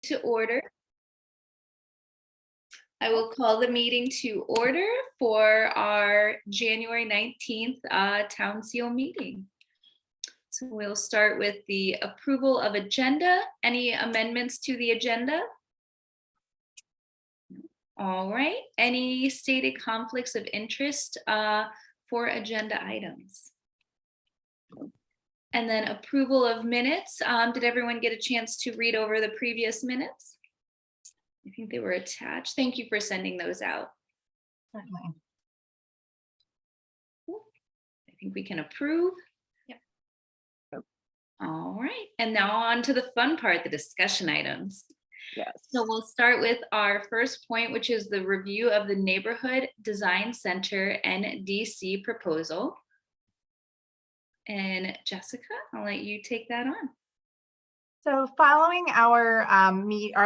To order. I will call the meeting to order for our January 19th Town Seal meeting. So we'll start with the approval of agenda. Any amendments to the agenda? All right. Any stated conflicts of interest for agenda items? And then approval of minutes. Did everyone get a chance to read over the previous minutes? I think they were attached. Thank you for sending those out. Certainly. I think we can approve. Yep. All right. And now on to the fun part, the discussion items. Yes. So we'll start with our first point, which is the review of the Neighborhood Design Center NDC proposal. And Jessica, I'll let you take that on. So following our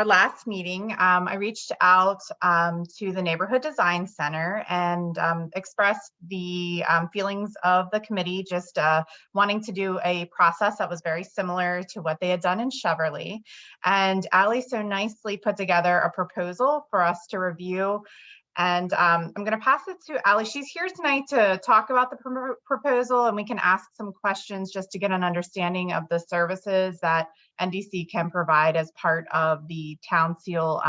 last meeting, I reached out to the Neighborhood Design Center and expressed the feelings of the committee, just wanting to do a process that was very similar to what they had done in Cheverly. And Allie so nicely put together a proposal for us to review. And I'm going to pass it to Allie. She's here tonight to talk about the proposal, and we can ask some questions just to get an understanding of the services that NDC can provide as part of the Town Seal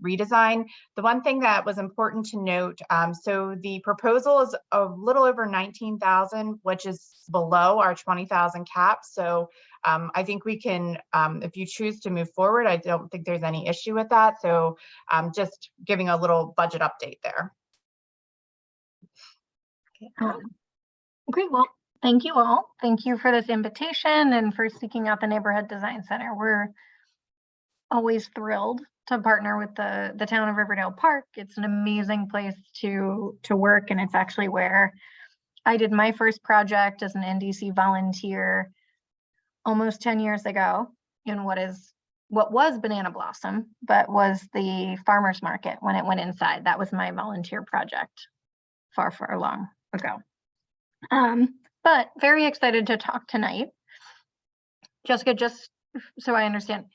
redesign. The one thing that was important to note, so the proposal is a little over 19,000, which is below our 20,000 cap. So I think we can, if you choose to move forward, I don't think there's any issue with that. So just giving a little budget update there. Okay. Great. Well, thank you all. Thank you for this invitation and for seeking out the Neighborhood Design Center. We're always thrilled to partner with the town of Riverdale Park. It's an amazing place to work, and it's actually where I did my first project as an NDC volunteer almost 10 years ago in what was Banana Blossom, but was the farmer's market when it went inside. That was my volunteer project far long ago. But very excited to talk tonight. Jessica, just so I understand,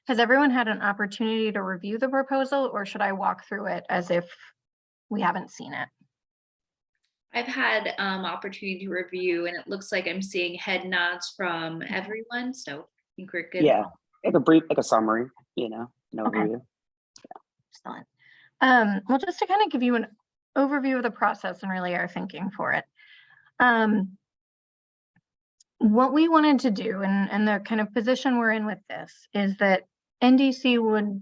has everyone had an opportunity to review the proposal, or should I walk through it as if we haven't seen it? I've had opportunity to review, and it looks like I'm seeing head nods from everyone. So I think we're good. Yeah, like a brief, like a summary, no Okay. review. Excellent. Well, just to kind of give you an overview of the process and really our thinking for it. What we wanted to do, and the kind of position we're in with this, is that NDC would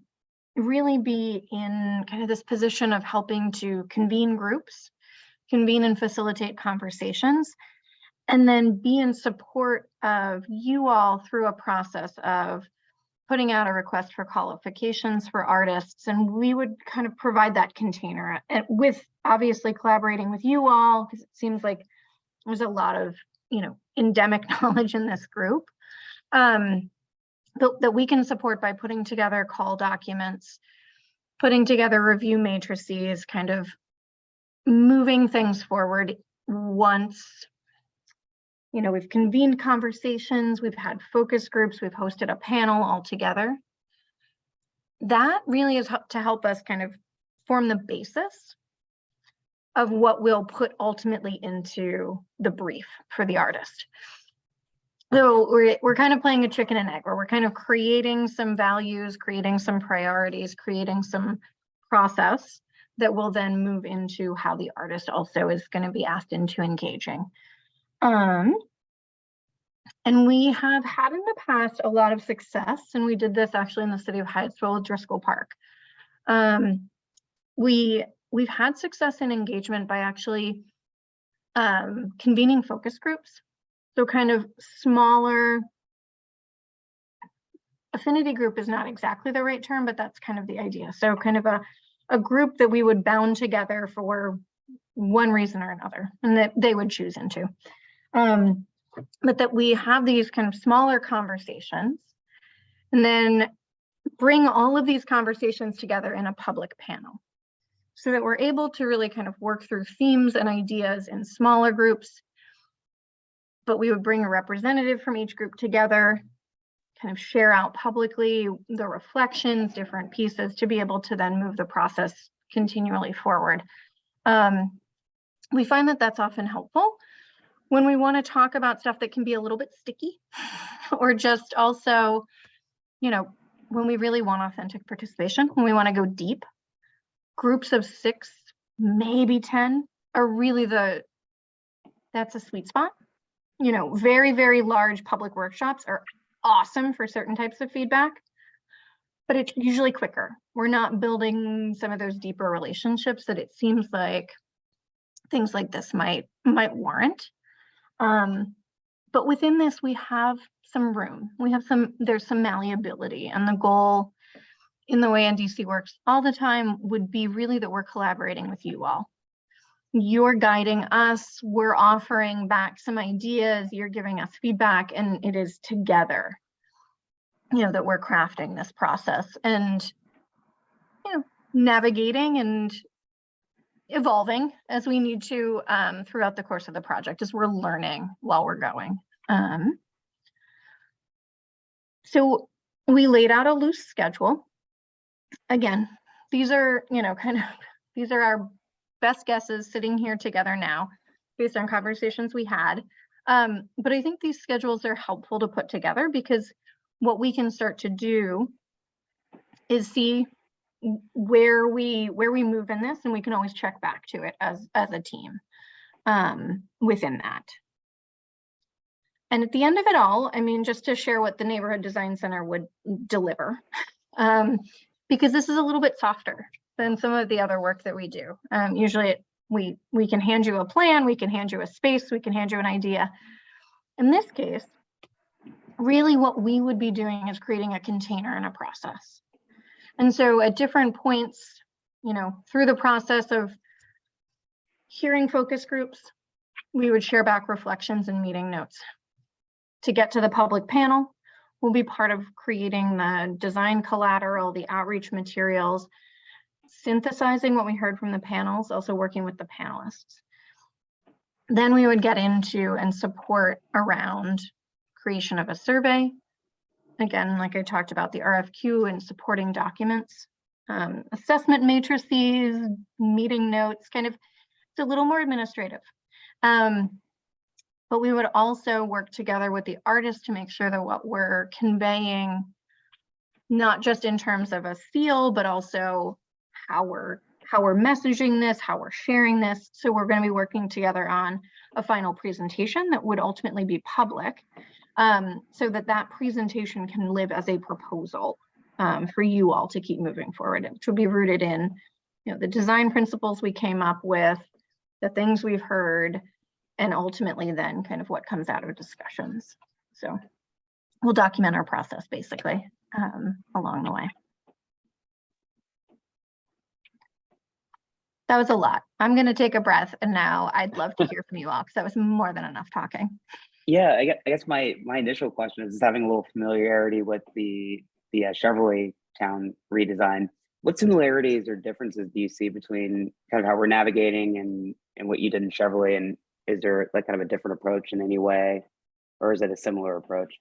really be in kind of this position of helping to convene groups, convene and facilitate conversations, and then be in support of you all through a process of putting out a request for qualifications for artists. And we would kind of provide that container, and with obviously collaborating with you all, because it seems like there's a lot of endemic knowledge in this group that we can support by putting together call documents, putting together review matrices, kind of moving things forward. Once we've convened conversations, we've had focus groups, we've hosted a panel all together. That really is to help us kind of form the basis of what we'll put ultimately into the brief for the artist. So we're kind of playing a chicken and egg, where we're kind of creating some values, creating some priorities, creating some process that will then move into how the artist also is going to be asked into engaging. And we have had in the past a lot of success, and we did this actually in the city of Hyattsville, Driscoll Park. We've had success in engagement by actually convening focus groups. So kind of smaller, affinity group is not exactly the right term, but that's kind of the idea. So kind of a group that we would bound together for one reason or another, and that they would choose into. But that we have these kind of smaller conversations, and then bring all of these conversations together in a public panel, so that we're able to really kind of work through themes and ideas in smaller groups. But we would bring a representative from each group together kind of share out publicly the reflections, different pieces to be able to then move the process continually forward. We find that that's often helpful when we want to talk about stuff that can be a little bit sticky or just also, you know, when we really want authentic participation, when we want to go deep. Groups of 6, maybe 10 are really that's a sweet spot. You know, very, very large public workshops are awesome for certain types of feedback, but it's usually quicker. We're not building some of those deeper relationships that it seems like things like this might warrant. But within this, we have some room. There's some malleability, and the goal in the way NDC works all the time would be really that we're collaborating with you all. You're guiding us, we're offering back some ideas, you're giving us feedback, and it is together, you know, that we're crafting this process and, you know, navigating and evolving as we need to throughout the course of the project as we're learning while we're going. So we laid out a loose schedule. Again, these are, you know, these are our best guesses sitting here together now based on conversations we had. But I think these schedules are helpful to put together because what we can start to do is see where we move in this, and we can always check back to it as a team within that. And at the end of it all, I mean, just to share what the Neighborhood Design Center would deliver, because this is a little bit softer than some of the other work that we do. Usually we can hand you a plan, we can hand you a space, we can hand you an idea. In this case, really what we would be doing is creating a container and a process. And so at different points, you know, through the process of hearing focus groups, we would share back reflections and meeting notes. To get to the public panel, we'll be part of creating the design collateral, the outreach materials, synthesizing what we heard from the panels, also working with the panelists. Then we would get into and support around creation of a survey. Again, like I talked about, the RFQ and supporting documents, assessment matrices, meeting notes, kind of, it's a little more administrative. But we would also work together with the artists to make sure that what we're conveying, not just in terms of a feel, but also how we're messaging this, how we're sharing this. So we're going to be working together on a final presentation that would ultimately be public, so that presentation can live as a proposal for you all to keep moving forward, which would be rooted in, you know, the design principles we came up with, the things we've heard, and ultimately then kind of what comes out of discussions. So we'll document our process basically along the way. That was a lot. I'm going to take a breath, and now I'd love to hear from you all because that was more than enough talking. Yeah, I guess my initial question is having a little familiarity with the Cheverly Town redesign. What similarities or differences do you see between kind of how we're navigating and what you did in Cheverly? And is there like kind of a different approach in any way, or is it a similar approach?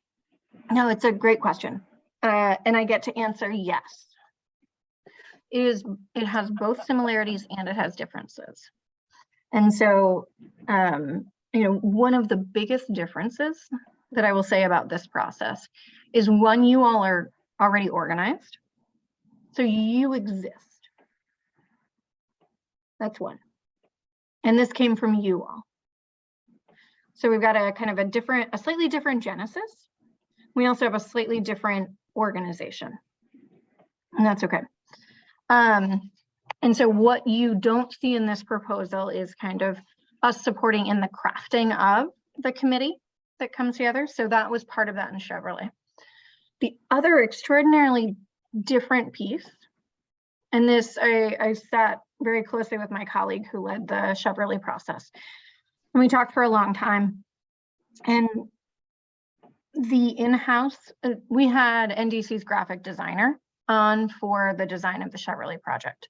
No, it's a great question. And I get to answer yes. It has both similarities and it has differences. And so, you know, one of the biggest differences that I will say about this process is, one, you all are already organized. So you exist. That's one. And this came from you all. So we've got a kind of a slightly different genesis. We also have a slightly different organization, and that's okay. And so what you don't see in this proposal is kind of us supporting in the crafting of the committee that comes together. So that was part of that in Cheverly. The other extraordinarily different piece, and this I sat very closely with my colleague who led the Cheverly process. And we talked for a long time, and the in-house, we had NDC's graphic designer on for the design of the Cheverly project.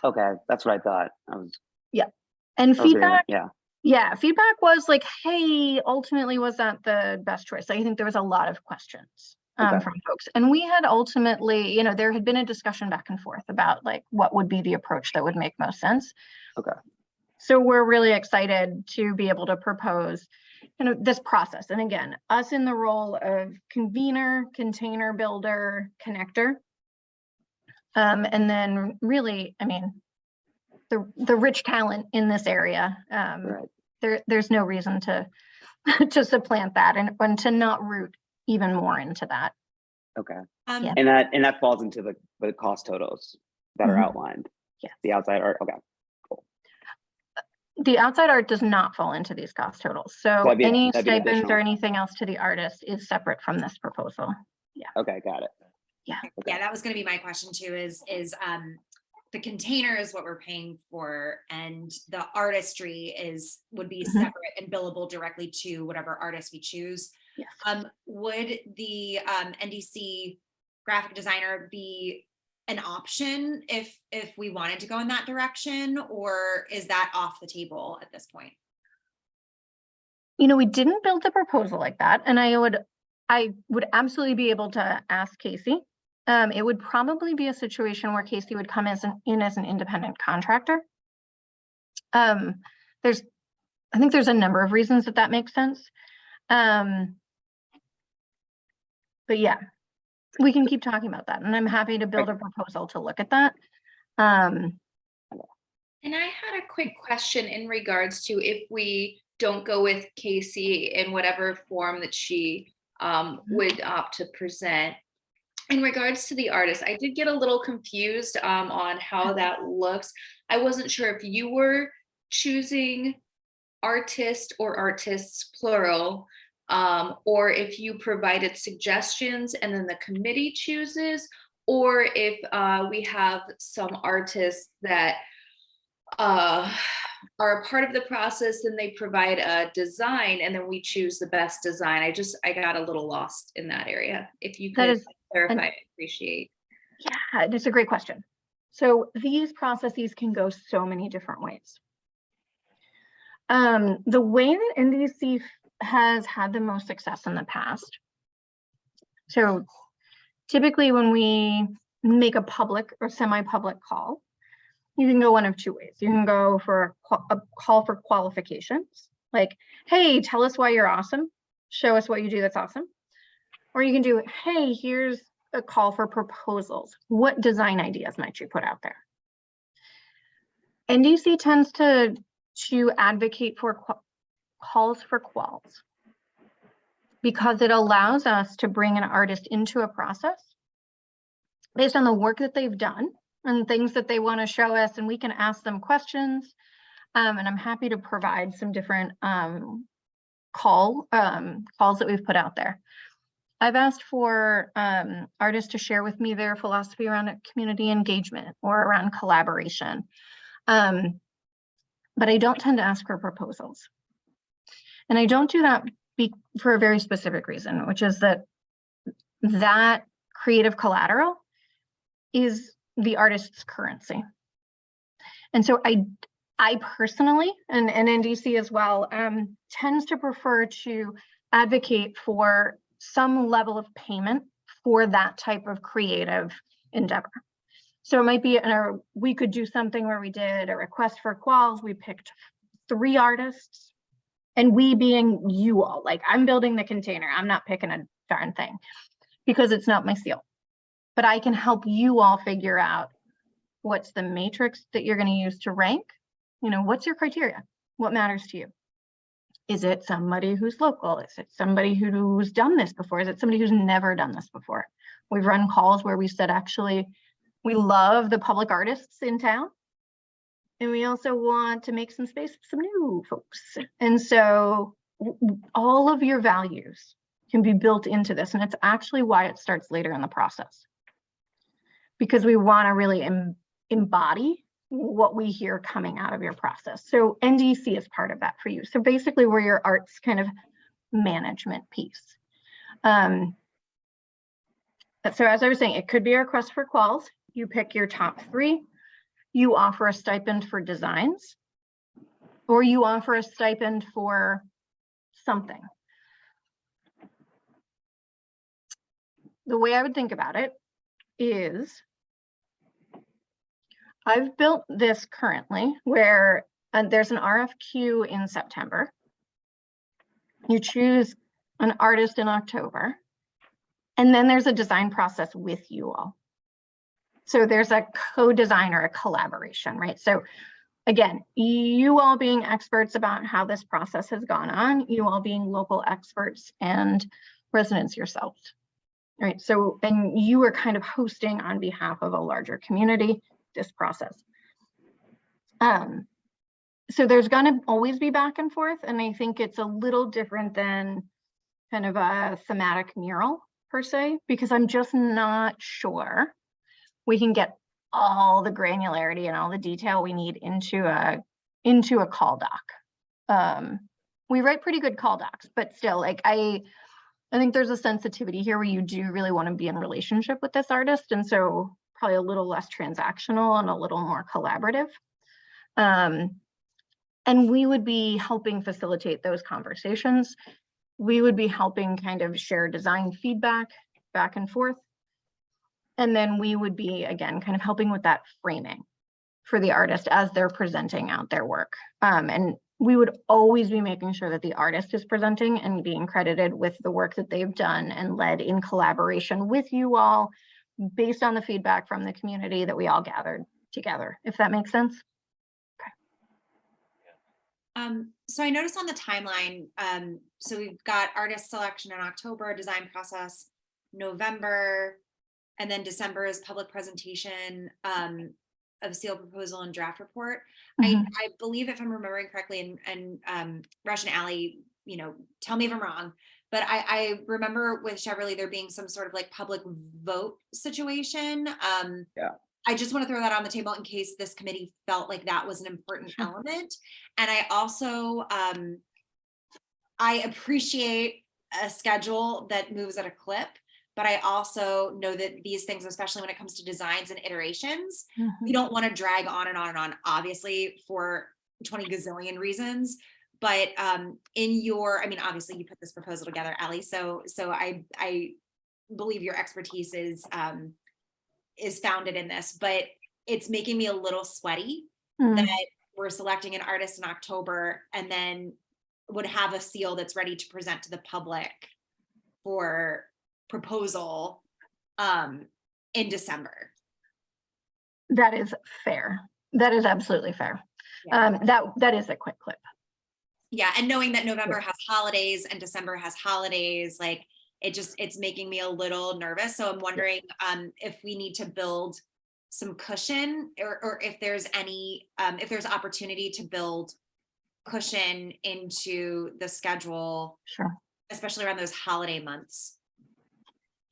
Okay, that's what I thought. And feedback, feedback was like, hey, ultimately, was that the best choice? I think there was a lot of questions Okay. from folks. And we had ultimately, you know, there had been a discussion back and forth about like what would be the approach that would make most sense. Okay. So we're really excited to be able to propose kind of this process. And again, us in the role of convener, container builder, connector. And then really, I mean, the rich talent in this area, Right. there's no reason to to supplant that and to not root even more into that. Okay. Yeah. And that falls into the cost totals that are Mhm. outlined. Yes. The outside art. Okay. The outside art does not fall into these cost totals. So That'd be any an stipends additional. or anything else to the artist is separate from this proposal. Okay, got it. Yeah. Okay. Yeah, that was gonna be my question too, is the container is what we're paying for, and the artistry would be Mhm. separate and billable directly to whatever artist we choose. Yes. Would the NDC graphic designer be an option if we wanted to go in that direction, or is that off the table at this point? You know, we didn't build the proposal like that, and I would absolutely be able to ask Casey. It would probably be a situation where Casey would come in as an independent contractor. I think there's a number of reasons that makes sense. But yeah, we can keep talking about that, and I'm happy to build a proposal to look at that. And I had a quick question in regards to if we don't go with Casey in whatever form that she would opt to present. In regards to the artist, I did get a little confused on how that looks. I wasn't sure if you were choosing artist or artists plural, or if you provided suggestions and then the committee chooses, or if we have some artists that are a part of the process and they provide a design and then we choose the best design. I got a little lost in that area. If you That could is clarify, I appreciate. Yeah, that's a great question. So these processes can go so many different ways. The way that NDC has had the most success in the past. So typically when we make a public or semi-public call, you can go one of two ways. You can go for a call for qualifications, like, hey, tell us why you're awesome. Show us what you do that's awesome. Or you can do, hey, here's a call for proposals. What design ideas might you put out there? NDC tends to advocate for calls for quals because it allows us to bring an artist into a process based on the work that they've done and things that they want to show us, and we can ask them questions. And I'm happy to provide some different calls that we've put out there. I've asked for artists to share with me their philosophy around community engagement or around collaboration. But I don't tend to ask for proposals. And I don't do that for a very specific reason, which is that creative collateral is the artist's currency. And so I personally, and NDC as well, tends to prefer to advocate for some level of payment for that type of creative endeavor. So it might be, we could do something where we did a request for quals, we picked 3 artists, and we being you all, like I'm building the container, I'm not picking a darn thing because it's not my seal. But I can help you all figure out what's the matrix that you're going to use to rank. You know, what's your criteria? What matters to you? Is it somebody who's local? Is it somebody who's done this before? Is it somebody who's never done this before? We've run calls where we said, actually, we love the public artists in town. And we also want to make some space for some new folks. And so all of your values can be built into this. And it's actually why it starts later in the process. Because we want to really embody what we hear coming out of your process. So NDC is part of that for you. So basically we're your arts kind of management piece. So as I was saying, it could be a request for quals. You pick your top 3. You offer a stipend for designs, or you offer a stipend for something. the way I would think about it is I've built this currently where there's an RFQ in September. You choose an artist in October, and then there's a design process with you all. So there's a co-design or a collaboration, right? So again, you all being experts about how this process has gone on, you all being local experts and residents yourselves, right? So, and you are kind of hosting on behalf of a larger community this process. So there's gonna always be back and forth, and I think it's a little different than kind of a thematic mural per se, because I'm just not sure we can get all the granularity and all the detail we need into a call doc. We write pretty good call docs, but still, like I think there's a sensitivity here where you do really want to be in relationship with this artist, and so probably a little less transactional and a little more collaborative. And we would be helping facilitate those conversations. We would be helping kind of share design feedback back and forth. And then we would be, again, kind of helping with that framing for the artist as they're presenting out their work. And we would always be making sure that the artist is presenting and being credited with the work that they've done and led in collaboration with you all based on the feedback from the community that we all gathered together, if that makes sense. So I noticed on the timeline, so we've got artist selection in October, design process, November, and then December is public presentation of seal proposal and draft report. I believe, if I'm remembering correctly, and Rush and Allie, you know, tell me if I'm wrong, but I remember with Cheverly there being some sort of like public vote situation. Yeah. I just want to throw that on the table in case this committee felt like that was an important element. And I also, I appreciate a schedule that moves at a clip, but I also know that these things, especially when it comes to designs and iterations, we don't want to drag on and on and on, obviously for 20 gazillion reasons. But in your, I mean, obviously you put this proposal together, Allie, so I believe your expertise is founded in this, but it's making me a little sweaty that we're selecting an artist in October and then would have a seal that's ready to present to the public for proposal in December. That is fair. That is absolutely fair. Yeah. That is a quick clip. Yeah, and knowing that November has holidays and December has holidays, like it's making me a little nervous. So I'm wondering if we need to build some cushion, or if there's any, if there's opportunity to build cushion into the schedule, Sure. especially around those holiday months.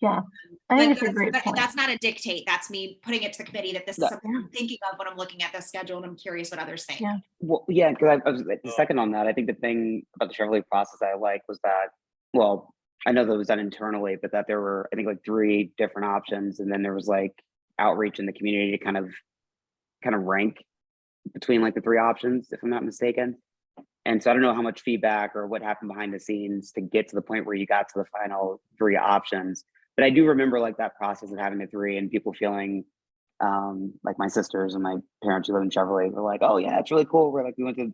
Yeah, I think it's a great point. That's not a dictate. That's me putting it to the committee that this is something I'm thinking of when I'm looking at the schedule, and I'm curious what others think. Yeah. Well, yeah, because I was the second on that. I think the thing about the Cheverly process I like was that, well, I know that it was done internally, but that there were, I think, like 3 different options, and then there was like outreach in the community to kind of rank between like the 3 options, if I'm not mistaken. And so I don't know how much feedback or what happened behind the scenes to get to the point where you got to the final 3 options. But I do remember like that process of having the 3 and people feeling like my sisters and my parents who live in Cheverly were like, oh yeah, it's really cool. We're like, we went to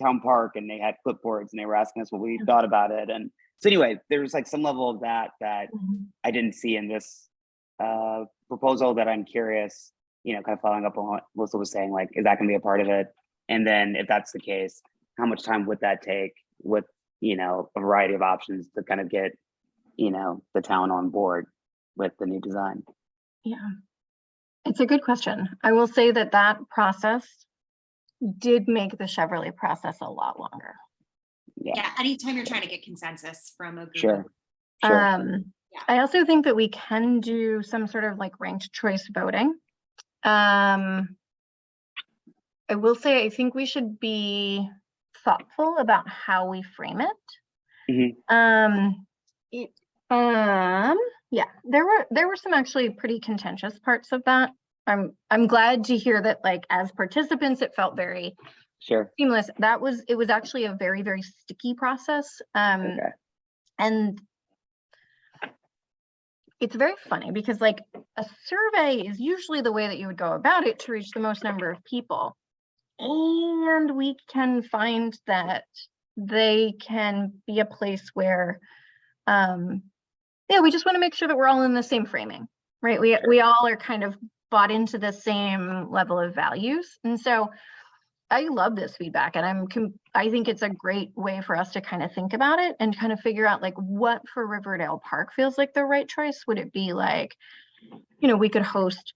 town park and they had clipboards and they were asking us what we thought about it. And so anyway, there was like some level of that I didn't see in this proposal that I'm curious, you know, kind of following up on what Melissa was saying, like, is that going to be a part of it? And then if that's the case, how much time would that take with, you know, a variety of options to kind of get, you know, the town on board with the new design? Yeah, it's a good question. I will say that that process did make the Cheverly process a lot longer. Yeah, anytime you're trying to get consensus from a group. Sure. I also think that we can do some sort of like ranked choice voting. I will say, I think we should be thoughtful about how we frame it. Yeah, there were some actually pretty contentious parts of that. I'm glad to hear that, like, as participants, it felt very seamless. It was actually a very, very sticky process. And it's very funny because like a survey is usually the way that you would go about it to reach the most number of people. And we can find that they can be a place where, yeah, we just want to make sure that we're all in the same framing, right? We all are kind of bought into the same level of values. And so I love this feedback, and I think it's a great way for us to kind of think about it and kind of figure out like what for Riverdale Park feels like the right choice. Would it be like, you know, we could host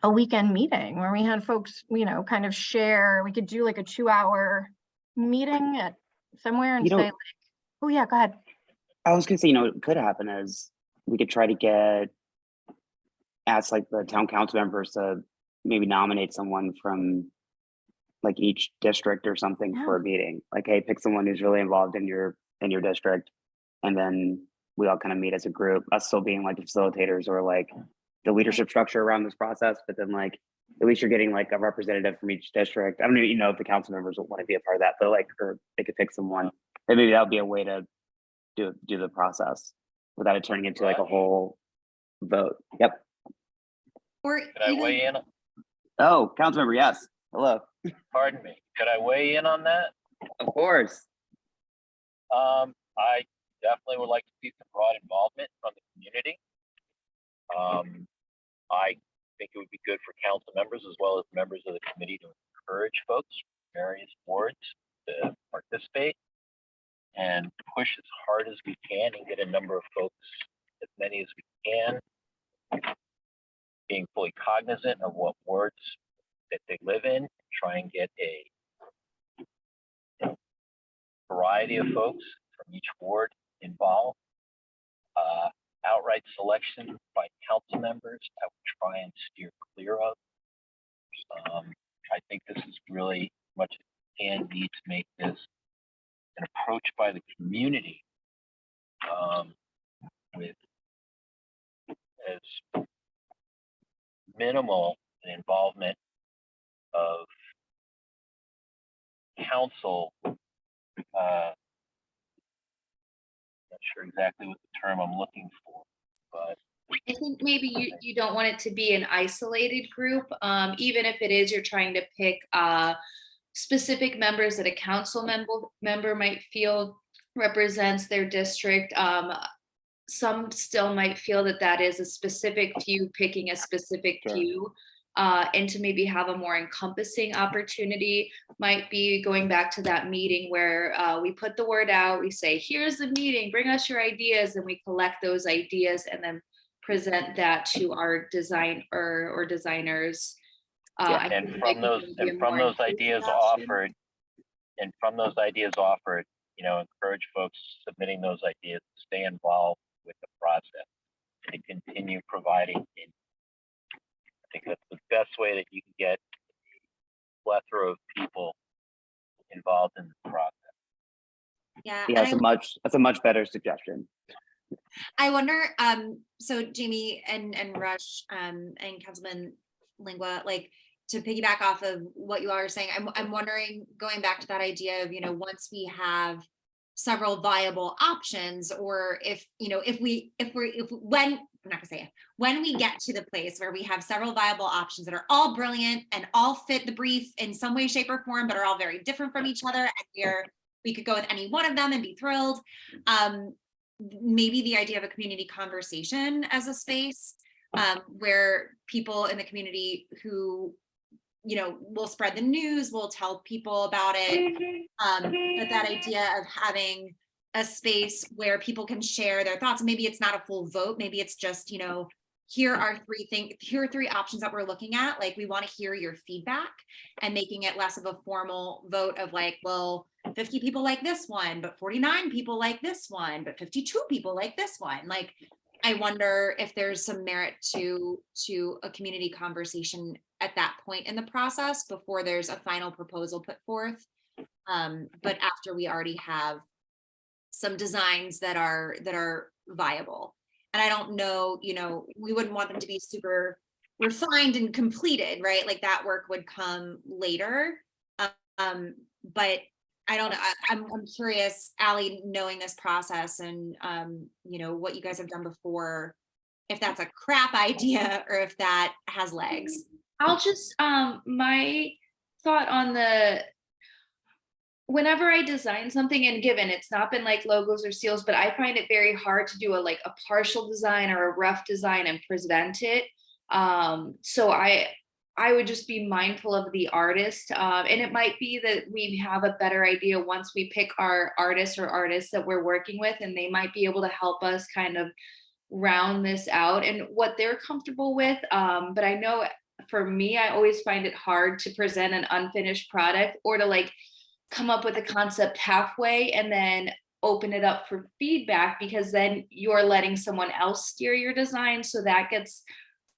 a weekend meeting where we had folks, you know, kind of share, we could do like a 2-hour meeting at somewhere and You know, say like, oh yeah, go ahead. I was gonna say, what could happen is we could try to ask like the town council members to maybe nominate someone from like each district or something for a meeting. Like, hey, pick someone who's really involved in your district, and then we all kind of meet as a group. Us still being like the facilitators or like the leadership structure around this process, but then like at least you're getting like a representative from each district. I don't even know if the council members will want to be a part of that, but like, or they could pick someone. And maybe that would be a way to do the process without it turning into like a whole vote. Yep. Or Could I weigh in? Oh, council member, yes. Hello. Pardon me. Could I weigh in on that? Of course. I definitely would like to see some broad involvement from the community. I think it would be good for council members as well as members of the committee to encourage folks from various boards to participate and push as hard as we can and get a number of folks, as many as we can, being fully cognizant of what wards that they live in, try and get a variety of folks from each ward involved. Outright selection by council members, I would try and steer clear of. I think this is really much as we can need to make this an approach by the community with as minimal an involvement of council. Not sure exactly what the term I'm looking for, but I think maybe you don't want it to be an isolated group, even if it is you're trying to pick specific members that a council member might feel represents their district. Some still might feel that that is a specific few picking a specific Sure. few. And to maybe have a more encompassing opportunity might be going back to that meeting where we put the word out, we say, here's the meeting, bring us your ideas, and we collect those ideas and then present that to our design or designers. I and think from that those would be a and from more those ideas inclusive option. offered, encourage folks submitting those ideas to stay involved with the process and to continue providing. I think that's the best way that you can get a plethora of people involved in the process. Yeah, Yeah, and that's a much better suggestion. I wonder, so Jamie and Rush, and Councilman Lingua, like to piggyback off of what you all are saying, I'm wondering, going back to that idea of, once we have several viable options, or when we get to the place where we have several viable options that are all brilliant and all fit the brief in some way, shape, or form, but are all very different from each other, and we could go with any one of them and be thrilled. Maybe the idea of a community conversation as a space where people in the community who, will spread the news, will tell people about it. But that idea of having a space where people can share their thoughts, maybe it's not a full vote, maybe it's just, here are three options that we're looking at. Like, we want to hear your feedback, and making it less of a formal vote of like, well, 50 people like this one, but 49 people like this one, but 52 people like this one. Like, I wonder if there's some merit to a community conversation at that point in the process before there's a final proposal put forth. But after we already have some designs that are viable. And I don't know, we wouldn't want them to be super refined and completed, right? Like, that work would come later. But I don't know. I'm curious, Allie, knowing this process and what you guys have done before, if that's a crap idea or if that has legs. I'll just, my thought on whenever I design something, and given it's not been like logos or seals, but I find it very hard to do a partial design or a rough design and present it. So I would just be mindful of the artist. And it might be that we have a better idea once we pick our artists that we're working with, and they might be able to help us kind of round this out and what they're comfortable with. But I know for me, I always find it hard to present an unfinished product or to come up with a concept halfway and then open it up for feedback, because then you're letting someone else steer your design. So that gets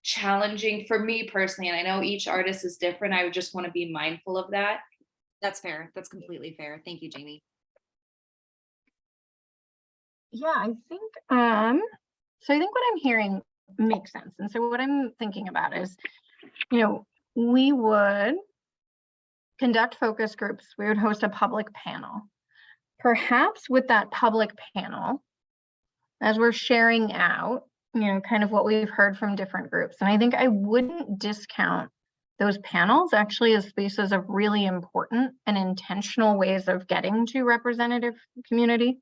challenging for me personally. And I know each artist is different. I would just want to be mindful of that. That's fair. That's completely fair. Thank you, Jamie. Yeah, I think, so I think what I'm hearing makes sense. And so what I'm thinking about is, we would conduct focus groups, we would host a public panel. Perhaps with that public panel, as we're sharing out, kind of what we've heard from different groups. And I think I wouldn't discount those panels actually as spaces of really important and intentional ways of getting to representative community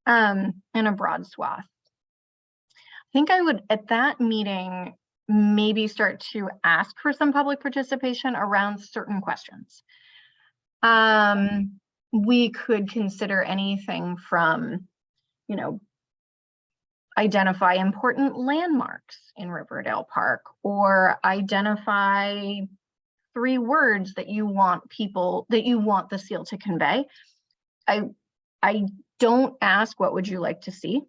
in a broad swath. I think I would, at that meeting, maybe start to ask for some public participation around certain questions. We could consider anything from, identify important landmarks in Riverdale Park, or identify 3 words that you want the seal to convey. I don't ask, what would you like to see?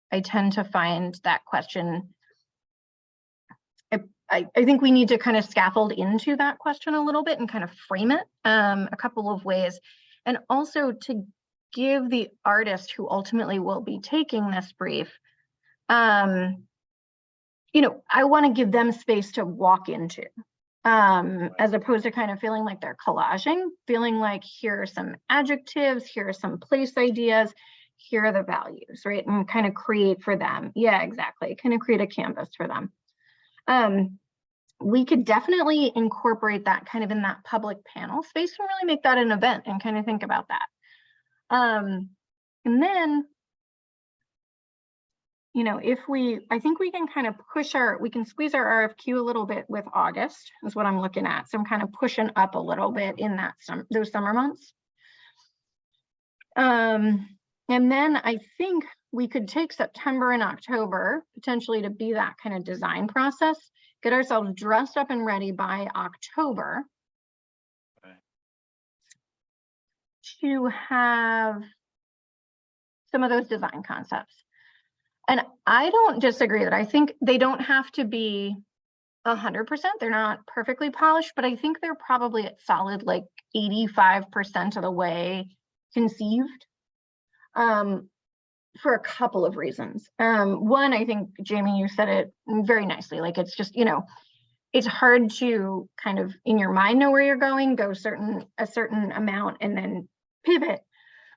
I tend to find that question, I think we need to kind of scaffold into that question a little bit and kind of frame it a couple of ways. And also to give the artist who ultimately will be taking this brief, I want to give them space to walk into, as opposed to kind of feeling like they're collaging, feeling like here are some adjectives, here are some place ideas, here are the values, right? And kind of create for them. Yeah, exactly. Kind of create a canvas for them. We could definitely incorporate that kind of in that public panel space and really make that an event and kind of think about that. And then, I think we can kind of we can squeeze our RFQ a little bit with August is what I'm looking at. So I'm kind of pushing up a little bit in those summer months. And then I think we could take September and October potentially to be that kind of design process, get ourselves dressed up and ready by October to have some of those design concepts. And I don't disagree that I think they don't have to be 100%. They're not perfectly polished, but I think they're probably at solid 85% of the way conceived. For a couple of reasons. One, I think, Jamie, you said it very nicely. It's just, it's hard to kind of in your mind know where you're going, go a certain amount and then pivot.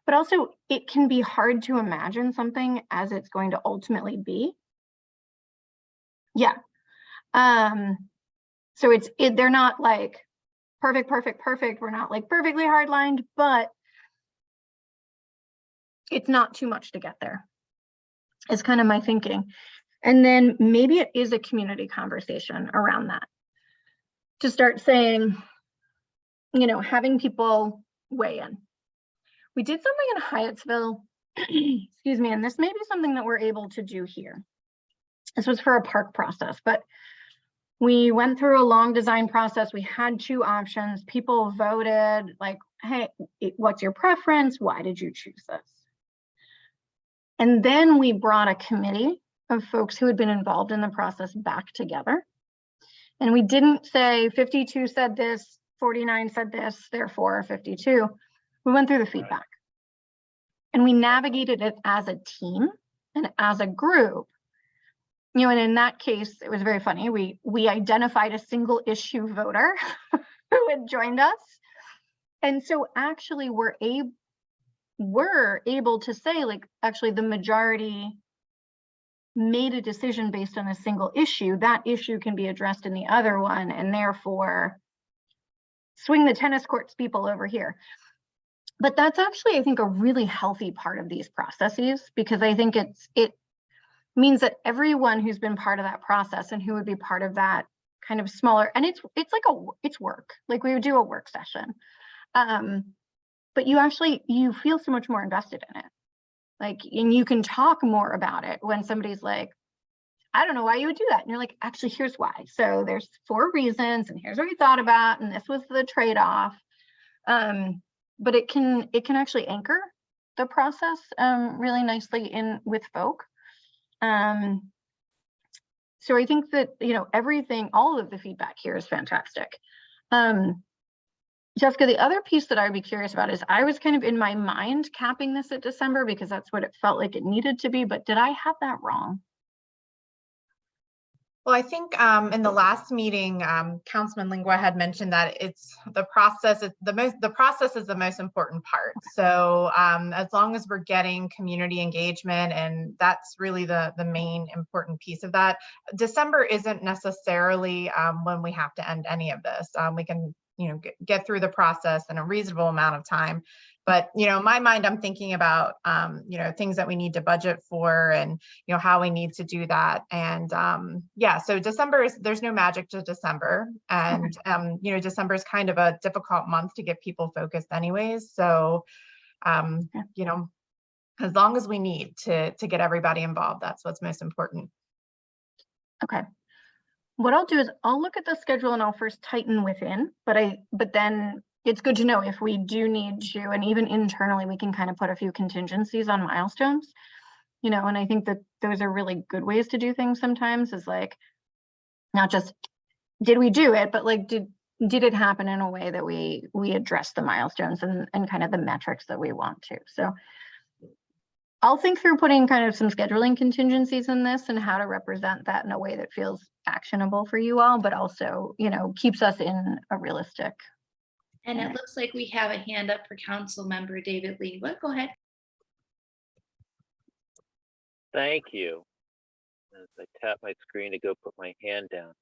But also it can be hard to imagine something as it's going to ultimately be. Yeah. So they're not perfect. We're not perfectly hard-lined, but it's not too much to get there. It's kind of my thinking. And then maybe it is a community conversation around that. To start saying, having people weigh in. We did something in Hyattsville, excuse me, and this may be something that we're able to do here. This was for a park process, but we went through a long design process. We had 2 options. People voted hey, what's your preference? Why did you choose this? And then we brought a committee of folks who had been involved in the process back together. And we didn't say 52 said this, 49 said this, therefore 52. We went through the feedback. And we navigated it as a team and as a group. And in that case, it was very funny. We identified a single issue voter who had joined us. And so actually we're able to say actually the majority made a decision based on a single issue, that issue can be addressed in the other one, and therefore swing the tennis courts people over here. But that's actually, I think, a really healthy part of these processes, because I think it means that everyone who's been part of that process and who would be part of that kind of smaller, and it's like it's work, like we would do a work session. But you feel so much more invested in it. Like, and you can talk more about it when somebody's like, I don't know why you would do that. And you're like, actually, here's why. So there's 4 reasons, and here's what we thought about, and this was the trade-off. But it can actually anchor the process really nicely in with folk. So I think that, everything, all of the feedback here is fantastic. Jessica, the other piece that I would be curious about is I was kind of in my mind capping this at December because that's what it felt like it needed to be, but did I have that wrong? Well, I think in the last meeting, Councilman Lingua had mentioned that it's the process. The process is the most important part. So as long as we're getting community engagement, and that's really the main important piece of that. December isn't necessarily when we have to end any of this. We can get through the process in a reasonable amount of time. But, in my mind, I'm thinking about, things that we need to budget for, and, how we need to do that. And yeah, so there's no magic to December. And, December is kind of a difficult month to get people focused anyways. So, as long as we need to get everybody involved, that's what's most important. Okay. What I'll do is I'll look at the schedule and I'll first tighten within, but then it's good to know if we do need to, and even internally, we can kind of put a few contingencies on milestones, and I think that those are really good ways to do things sometimes, is like, not just, did we do it, but like, did it happen in a way that we address the milestones and kind of the metrics that we want to. So I'll think through putting kind of some scheduling contingencies in this and how to represent that in a way that feels actionable for you all, but also, keeps us in a realistic. And it looks like we have a hand up for Council Member David Lingua. Go ahead. Thank you. As I tap my screen to go put my hand down.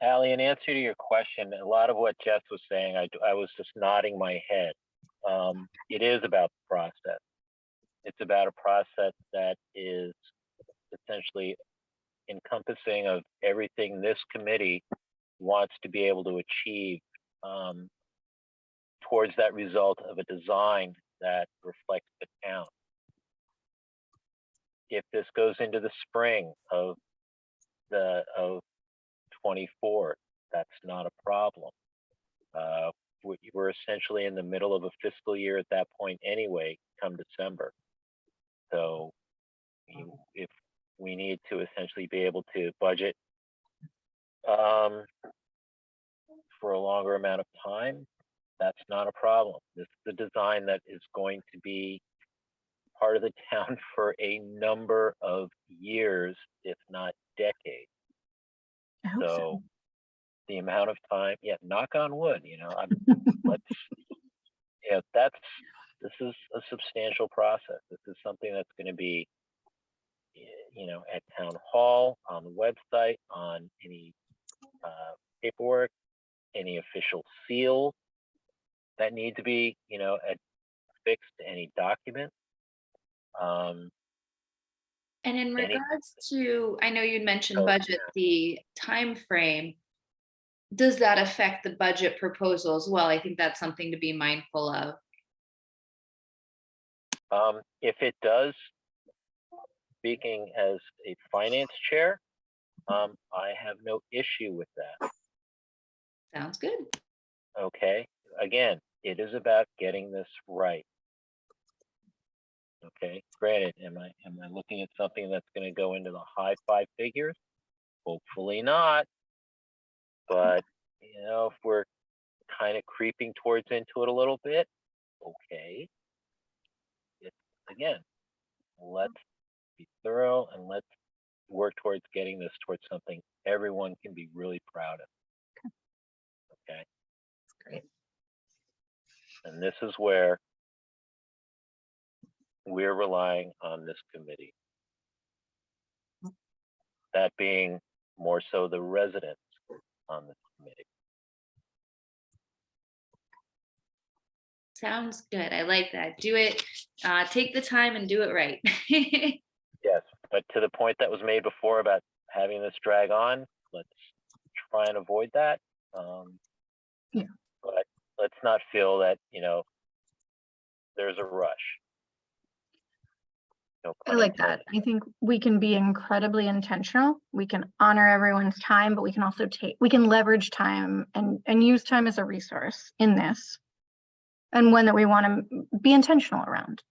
Allie, in answer to your question, a lot of what Jess was saying, I was just nodding my head. It is about the process. It's about a process that is essentially encompassing of everything this committee wants to be able to achieve towards that result of a design that reflects the town. If this goes into the spring of 24, that's not a problem. We're essentially in the middle of a fiscal year at that point anyway, come December. So if we need to essentially be able to budget for a longer amount of time, that's not a problem. This is a design that is going to be part of the town for a number of years, if not decades. I hope so. The amount of time, knock on wood, this is a substantial process. This is something that's going to be, at town hall, on the website, on any paperwork, any official seal that need to be, affixed to any document. And in regards to, I know you'd mentioned budget, the time frame, does that affect the budget proposal as well? I think that's something to be mindful of. If it does, speaking as a finance chair, I have no issue with that. Sounds good. Okay. Again, it is about getting this right. Okay. Granted, am I looking at something that's going to go into the high 5 figures? Hopefully not. But if we're kind of creeping towards into it a little bit, okay. Again, let's be thorough and let's work towards getting this towards something everyone can be really proud of. Okay. Great. And this is where we're relying on this committee. that being more so the residents on the committee. Sounds good. I like that. Do it, take the time and do it right. Yes, but to the point that was made before about having this drag on, let's try and avoid that. Yeah. But let's not feel that, there's a rush. No I pun like that. intended. I think we can be incredibly intentional. We can honor everyone's time, but we can also we can leverage time and use time as a resource in this. And one that we want to be intentional around.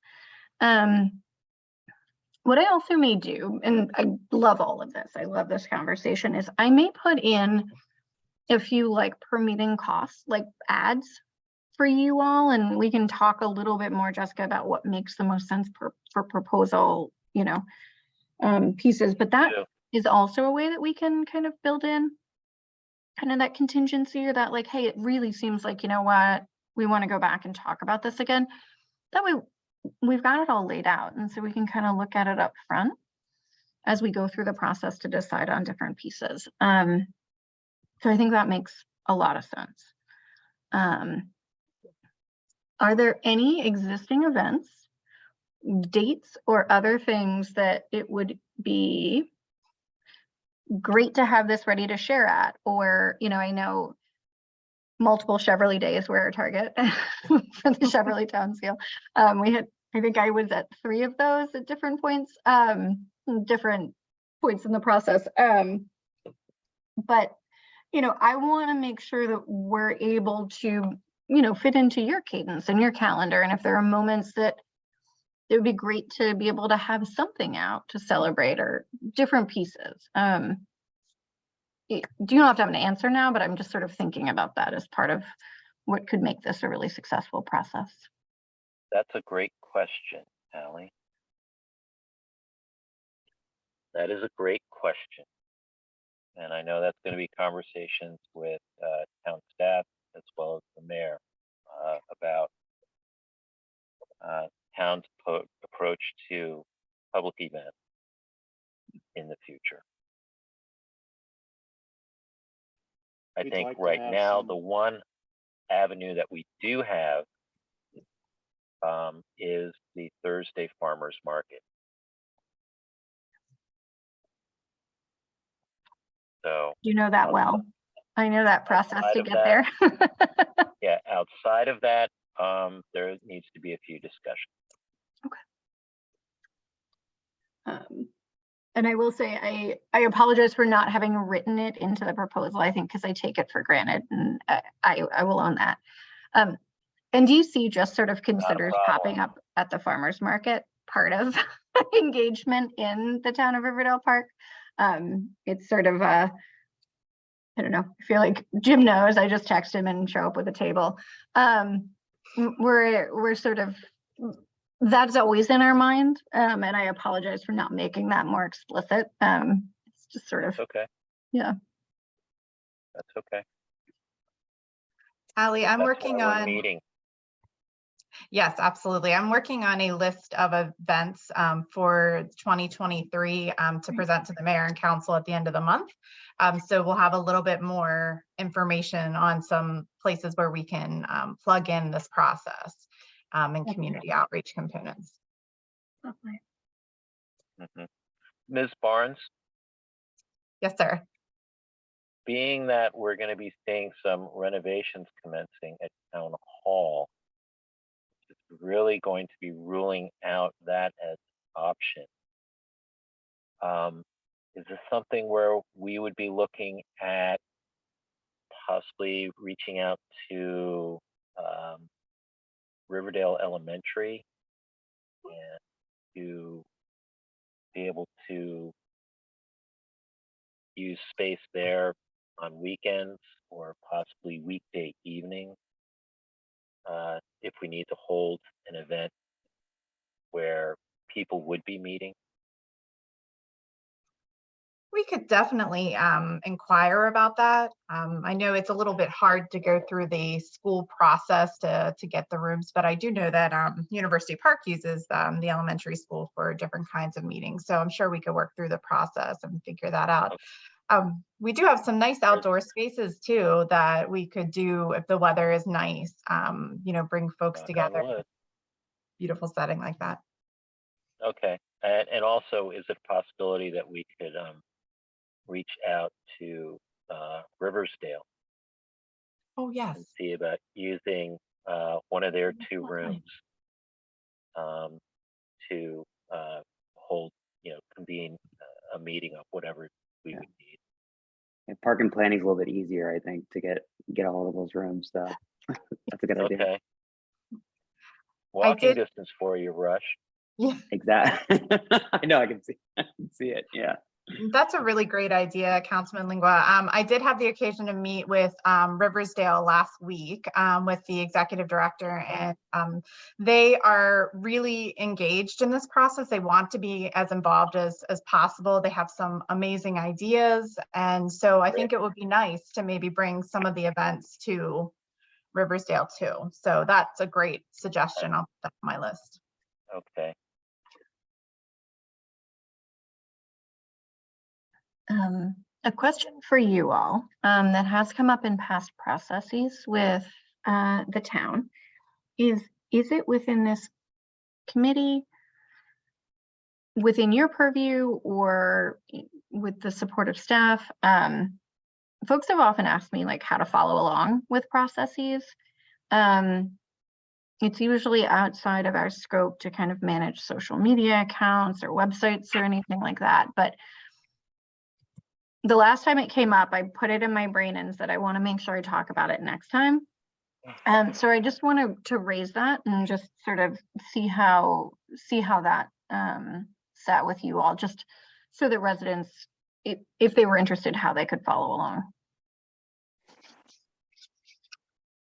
What I also may do, and I love all of this, I love this conversation, is I may put in a few like per meeting costs, like ads for you all, and we can talk a little bit more, Jessica, about what makes the most sense for proposal, pieces. But that Yeah. is also a way that we can kind of build in kind of that contingency, or that like, hey, it really seems like, you know what, we want to go back and talk about this again. That way we've got it all laid out, and so we can kind of look at it up front as we go through the process to decide on different pieces. So I think that makes a lot of sense. Are there any existing events, dates, or other things that it would be great to have this ready to share at? Or, I know multiple Cheverly days were our target for the Cheverly Town Seal. I think I was at 3 of those at different points in the process. But, I want to make sure that we're able to, fit into your cadence and your calendar. And if there are moments that it would be great to be able to have something out to celebrate, or different pieces. Do you not have to have an answer now, but I'm just sort of thinking about that as part of what could make this a really successful process. That's a great question, Allie. That is a great question. And I know that's going to be conversations with town staff as well as the mayor about town's approach to public events in the future. I We'd think like to right have now, some- the one avenue that we do have is the Thursday farmers market. So You know that well. I know that process outside to of get that- there. yeah, outside of that, there needs to be a few discussions. And I will say, I apologize for not having written it into the proposal, I think, because I take it for granted, and I will own that. And DC just sort of considers popping up at the farmer's market part of engagement in the town of Riverdale Park. It's sort of I don't know, I feel like Jim knows, I just text him and show up with a table. We're sort of, that's always in our mind. And I apologize for not making that more explicit. It's just sort of, That's okay. yeah. That's okay. Allie, I'm That's working why we're on. meeting. Yes, absolutely. I'm working on a list of events for 2023 to present to the mayor and council at the end of the month. So we'll have a little bit more information on some places where we can plug in this process and community outreach components. Ms. Barnes, Yes, sir. being that we're going to be seeing some renovations commencing at Town Hall, it's really going to be ruling out that as an option. Is this something where we would be looking at possibly reaching out to Riverdale Elementary and to be able to use space there on weekends or possibly weekday evenings if we need to hold an event where people would be meeting? We could definitely inquire about that. I know it's a little bit hard to go through the school process to get the rooms, but I do know that University Park uses the elementary school for different kinds of meetings. So I'm sure we could work through the process and figure that out. We do have some nice outdoor spaces too that we could do if the weather is nice. Bring folks Knock on together. wood. Beautiful setting like that. Okay, and also, is it a possibility that we could reach out to Riversdale Oh yes. and see about using one of their two Definitely. rooms to hold, convene a meeting of whatever we would need. Yeah, park and planning is a little bit easier, I think, to get a hold of those rooms. So that's a good idea. Okay. Walking did- distance for you, Rush. Yeah. Exactly. I know. I can see it. Yeah. That's a really great idea, Councilman Lingua. I did have the occasion to meet with Riversdale last week with the executive director, and they are really engaged in this process. They want to be as involved as possible. They have some amazing ideas, and so I think it would be nice to maybe bring some of the events to Riversdale too. So that's a great suggestion. I'll put that on my list. Okay. A question for you all that has come up in past processes with the town is it within this committee, within your purview, or with the support of staff? Folks have often asked me like how to follow along with processes. It's usually outside of our scope to kind of manage social media accounts or websites or anything like that, but the last time it came up, I put it in my brain and said, I want to make sure I talk about it next time. So I just wanted to raise that and just sort of see how that sat with you all, just so that residents, if they were interested, how they could follow along.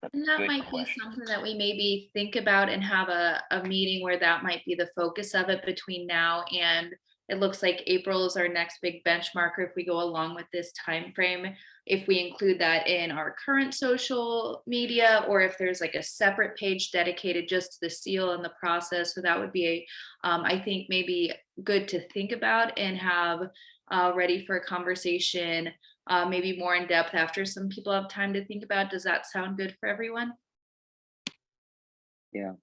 That's a And that good might be question. something that we maybe think about and have a meeting where that might be the focus of it between now and it looks like April is our next big benchmarker if we go along with this time frame. If we include that in our current social media, or if there's like a separate page dedicated just to the seal and the process. So that would be I think maybe good to think about and have ready for a conversation, maybe more in depth after some people have time to think about. Does that sound good for everyone? Yeah. That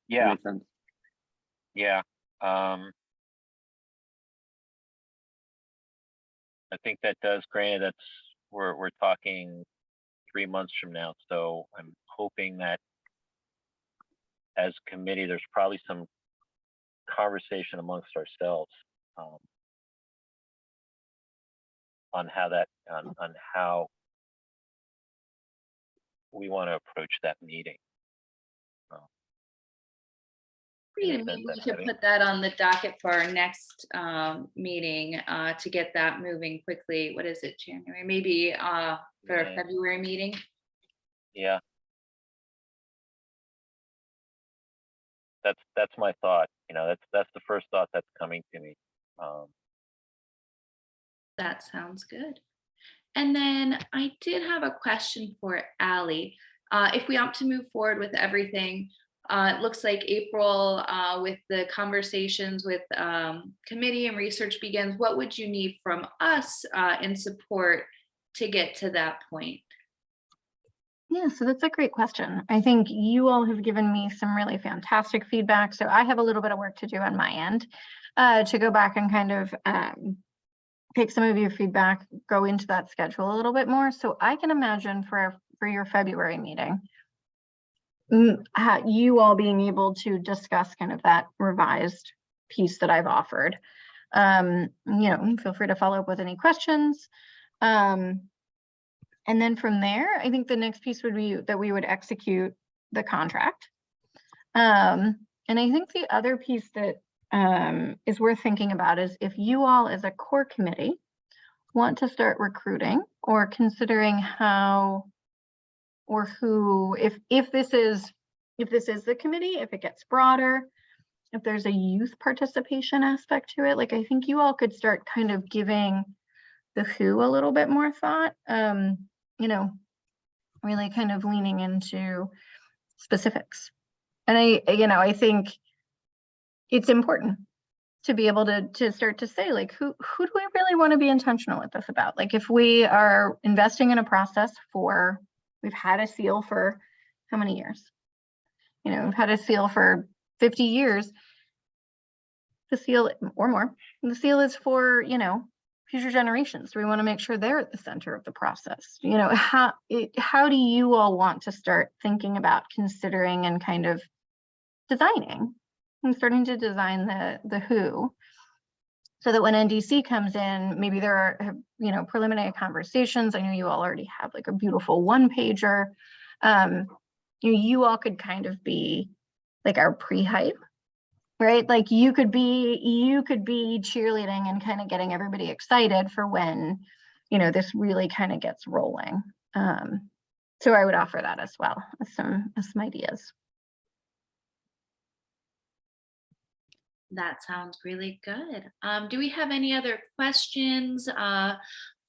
Yeah, makes sense. yeah. I think that does, granted, we're talking 3 months from now, so I'm hoping that as a committee, there's probably some conversation amongst ourselves on how we want to approach that meeting. Great, maybe we could put that on the docket for our next meeting to get that moving quickly. What is it, January? Maybe for a Yeah. February meeting? Yeah. That's my thought. That's the first thought that's coming to me. That sounds good. And then I did have a question for Ally. If we opt to move forward with everything, it looks like April with the conversations with committee and research begins. What would you need from us in support to get to that point? Yeah, so that's a great question. I think you all have given me some really fantastic feedback. So I have a little bit of work to do on my end to go back and kind of take some of your feedback, go into that schedule a little bit more. So I can imagine for your February meeting, you all being able to discuss kind of that revised piece that I've offered. Feel free to follow up with any questions. And then from there, I think the next piece would be that we would execute the contract. And I think the other piece that is worth thinking about is if you all as a core committee want to start recruiting or considering how or who, if this is the committee, if it gets broader, if there's a youth participation aspect to it, like I think you all could start kind of giving the who a little bit more thought, you know, really kind of leaning into specifics. And I think it's important to be able to start to say, like, who do we really want to be intentional with this about? Like, if we are investing in a process we've had a seal for how many years? We've had a seal for 50 years. The seal, or more, the seal is for, future generations. We want to make sure they're at the center of the process. How do you all want to start thinking about considering and kind of designing and starting to design the who, so that when NDC comes in, maybe there are, preliminary conversations. I know you all already have like a beautiful one-pager. You all could kind of be like our pre-hype, right? Like you could be cheerleading and kind of getting everybody excited for when, this really kind of gets rolling. So I would offer that as well as some ideas. That sounds really good. Do we have any other questions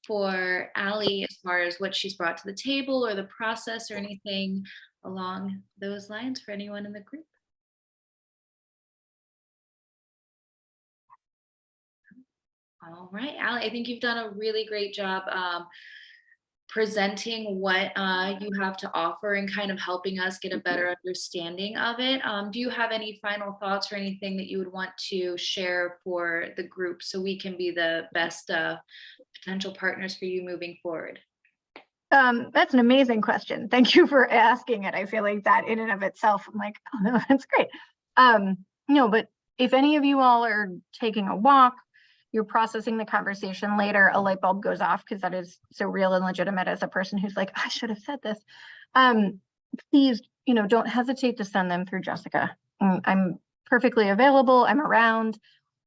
for Allie as far as what she's brought to the table or the process or anything along those lines for anyone in the group? All right, Allie, I think you've done a really great job presenting what you have to offer and kind of helping us get a better understanding of it. Do you have any final thoughts or anything that you would want to share for the group so we can be the best potential partners for you moving forward? That's an amazing question. Thank you for asking it. I feel like that in and of itself, I'm like, oh no, that's great. But if any of you all are taking a walk, you're processing the conversation later, a light bulb goes off, because that is so real and legitimate as a person who's like, I should have said this. Please, don't hesitate to send them through Jessica. I'm perfectly available. I'm around.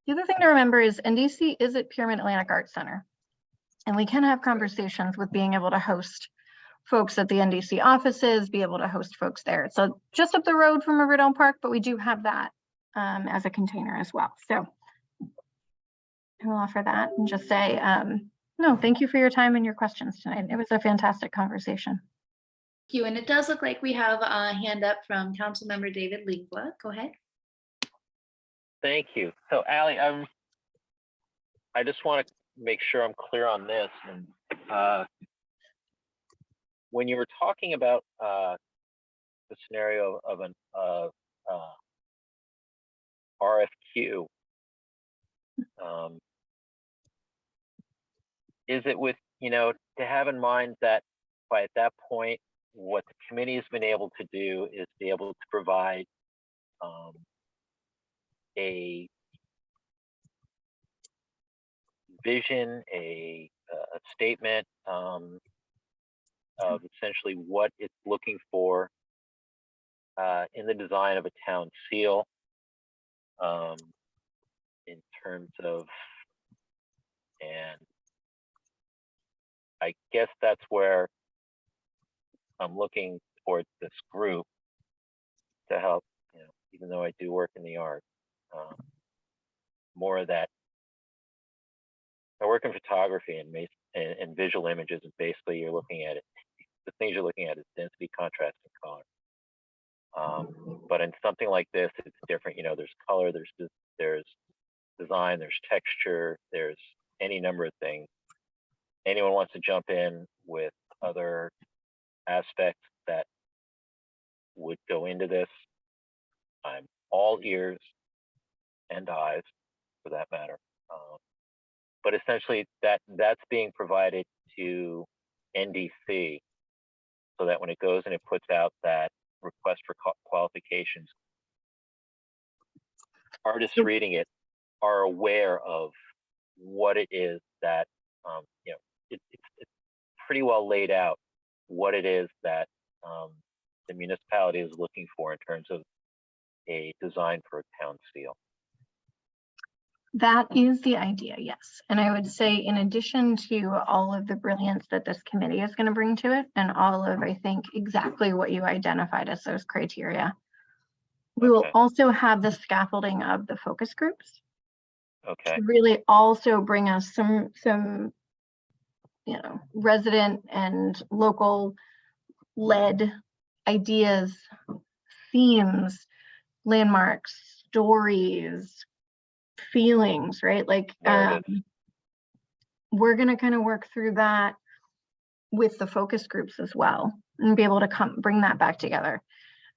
The other thing to remember is NDC is at Pyramid Atlantic Arts Center. And we can have conversations with being able to host folks at the NDC offices, be able to host folks there. So just up the road from Riverdale Park, but we do have that as a container as well. So I will offer that and just say, no, thank you for your time and your questions tonight. It was a fantastic conversation. Thank you. And it does look like we have a hand up from Councilmember David Lingua. Go ahead. Thank you. So Allie, I just want to make sure I'm clear on this. And when you were talking about the scenario of an RFQ, is it with, to have in mind that by at that point, what the committee has been able to do is be able to provide a vision, a statement of essentially what it's looking for in the design of a town seal, in terms of, and I guess that's where I'm looking towards this group to help, even though I do work in the arts, more of that. I work in photography and visual images, and basically you're looking at it. The things you're looking at is density, contrast, and color. But in something like this, it's different. There's color, there's design, there's texture, there's any number of things. Anyone wants to jump in with other aspects that would go into this, I'm all ears and eyes, for that matter. But essentially, that's being provided to NDC, so that when it goes and it puts out that request for qualifications, artists reading it are aware of what it is that it's pretty well laid out what it is that the municipality is looking for in terms of a design for a town seal. That is the idea, yes. And I would say, in addition to all of the brilliance that this committee is going to bring to it, and all of, I think, exactly what you identified as those criteria, we will also have the scaffolding of the focus groups. Okay. To really also bring us some resident and local led ideas, themes, landmarks, stories, feelings, right? Like, Narrative. we're going to kind of work through that with the focus groups as well and be able to bring that back together.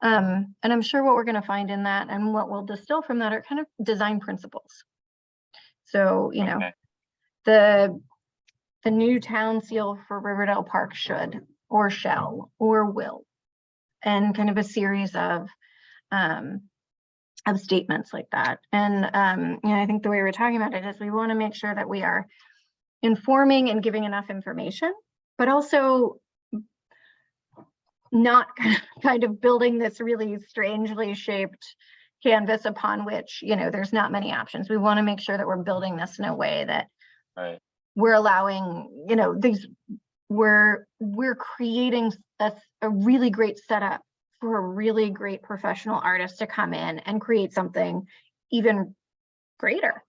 And I'm sure what we're going to find in that and what we'll distill from that are kind of design principles. So, Okay. the new town seal for Riverdale Park should, or shall, or will, and kind of a series of statements like that. And I think the way we're talking about it is we want to make sure that we are informing and giving enough information, but also not kind of building this really strangely shaped canvas upon which, there's not many options. We want to make sure that we're building this in a way that Right. we're allowing, we're creating a really great setup for a really great professional artist to come in and create something even greater.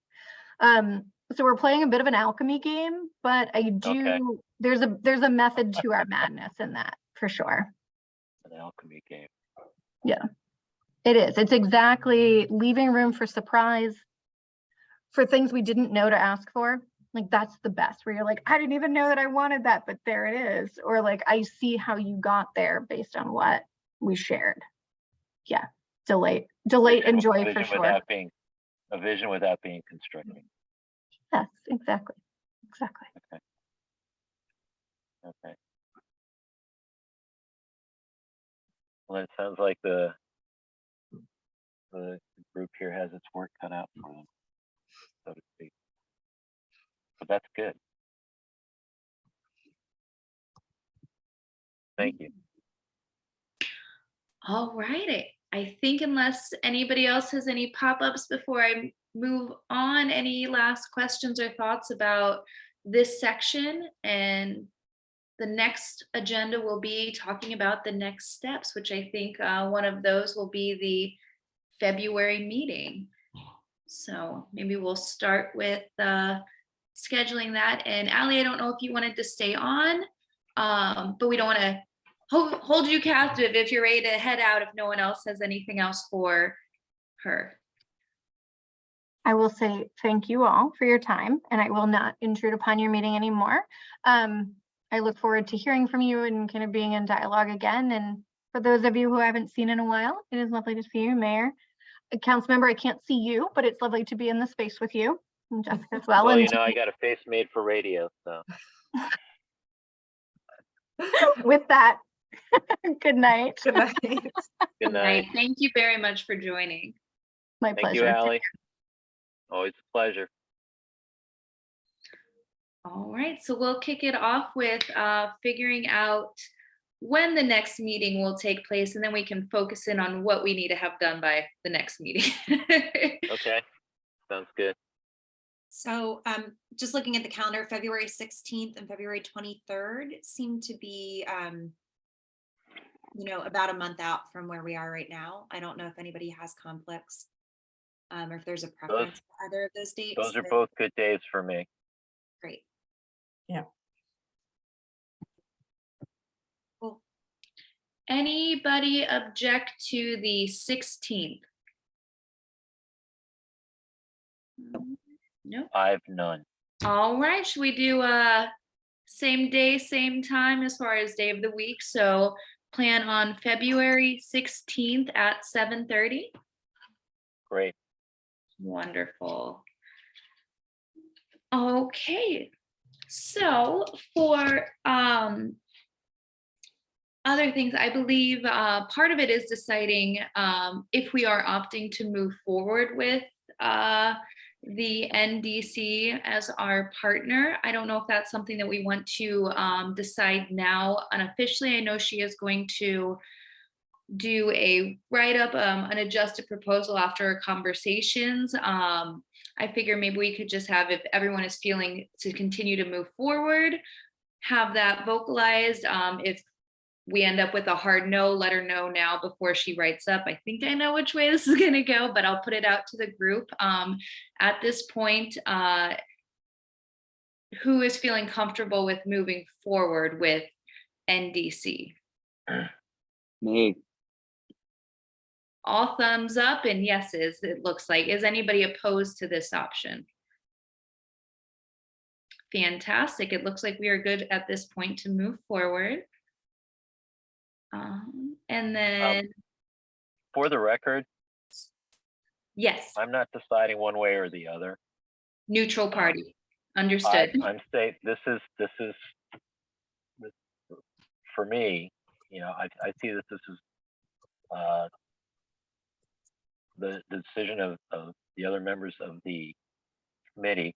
So we're playing a bit of an alchemy game, but Okay. there's a method to our madness in that for sure. An alchemy game. It is. It's exactly leaving room for surprise, for things we didn't know to ask for. Like, that's the best, where you're like, I didn't even know that I wanted that, but there it is. Or like, I see how you got there based on what we shared. Yeah. Delight and joy for sure. A vision without being constricting. Yes, exactly. Okay. Well, it sounds like the group here has its work cut out for them, so to speak. But that's good. Thank you. All right. I think unless anybody else has any pop-ups before I move on, any last questions or thoughts about this section? And the next agenda will be talking about the next steps, which I think one of those will be the February meeting. So maybe we'll start with scheduling that. And Allie, I don't know if you wanted to stay on, but we don't want to hold you captive if you're ready to head out if no one else has anything else for her. I will say thank you all for your time, and I will not intrude upon your meeting anymore. I look forward to hearing from you and kind of being in dialogue again. And for those of you who I haven't seen in a while, it is lovely to see you, Mayor. Council member, I can't see you, but it's lovely to be in the space with you, and Jessica as well. Well, And I got a face made for radio, so. with that, good night. Good night. Good night. Right. Thank you very much for joining. My Thank pleasure. you, Allie. Always a pleasure. All right, so we'll kick it off with figuring out when the next meeting will take place, and then we can focus in on what we need to have done by the next meeting. Okay, sounds good. So just looking at the calendar, February 16th and February 23rd seem to be, about a month out from where we are right now. I don't know if anybody has conflicts or if there's a preference for either of those dates. Those are but both good days for me. Great. Yeah. Cool. Anybody object to the 16th? No. I've none. All right, should we do same day, same time as far as day of the week? So plan on February 16th at 7:30. Great. Wonderful. Okay, so for other things, I believe part of it is deciding if we are opting to move forward with the NDC as our partner. I don't know if that's something that we want to decide now unofficially. I know she is going to do a write-up, an adjusted proposal after our conversations. I figure maybe we could just have, if everyone is feeling to continue to move forward, have that vocalized. If we end up with a hard no, let her know now before she writes up. I think I know which way this is going to go, but I'll put it out to the group. At this point, who is feeling comfortable with moving forward with NDC? Me. All thumbs up and yeses, it looks like. Is anybody opposed to this option? Fantastic. It looks like we are good at this point to move forward. And then, For the record, yes, I'm not deciding one way or the other. neutral party. Understood. I'm saying this is for me, I see that this is the decision of the other members of the committee.